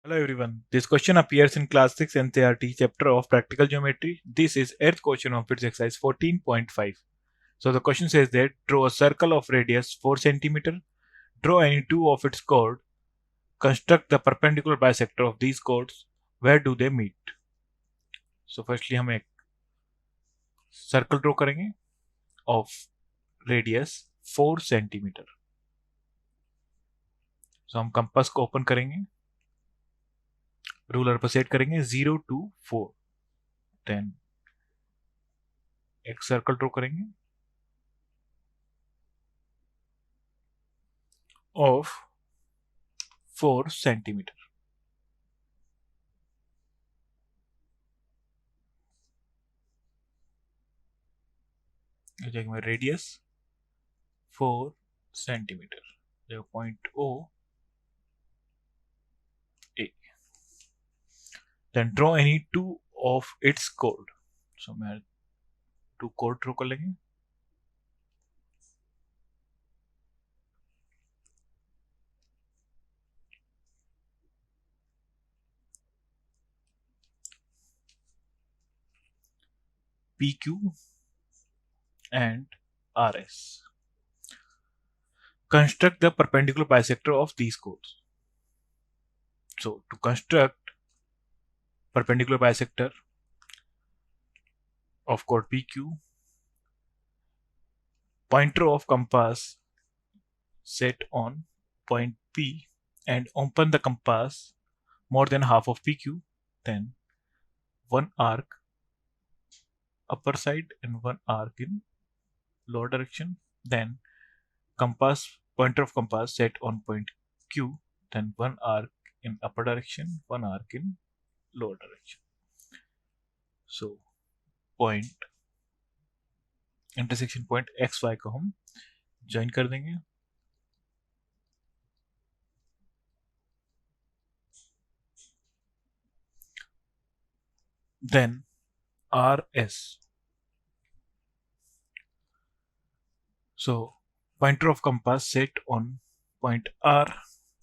Hello everyone. This question appears in Class 6 NCERT chapter of Practical Geometry. This is 8th question of its exercise 14.5. So the question says that draw a circle of radius 4 cm, draw any two of its chords, construct the perpendicular bisector of these chords, where do they meet? So firstly हम एक circle draw करेंगे of radius 4 cm. So हम compass को open करेंगे, ruler पर set करेंगे 0 to 4, then एक circle draw करेंगे of 4 cm. ये जाएगा रेडियस 4 centimeter. देखो point O A. Then draw any two of its chord. So मैं two chord draw कर लेंगे. PQ and RS. Construct the perpendicular bisector of these chords. So to construct perpendicular bisector of chord PQ, pointer of compass set on point P and open the compass more than half of PQ, then one arc upper side and one arc in lower direction, then pointer of compass set on point Q, then one arc in upper direction, one arc in lower direction. So point intersection point X Y को हम join कर देंगे. Then RS. So pointer of compass set on point R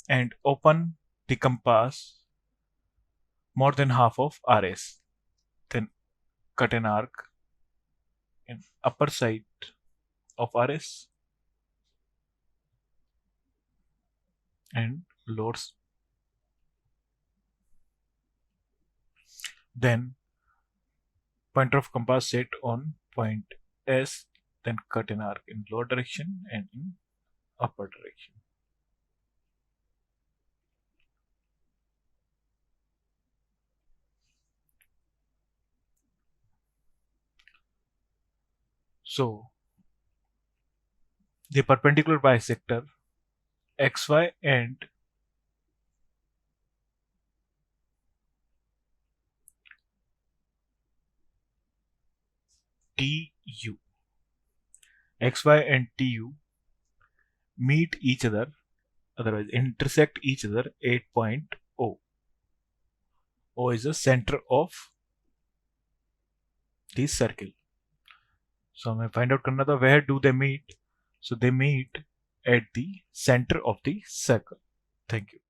and open the compass more than half of RS. Then cut an arc in upper side of RS and lower. Then pointer of compass set on point S, then cut an arc in lower direction and in upper direction. So the perpendicular bisector XY and TU. XY and TU meet each other, otherwise intersect each other at point O. O is the center of this circle. So हमें find out करना था where do they meet. So they meet at the center of the circle. Thank you.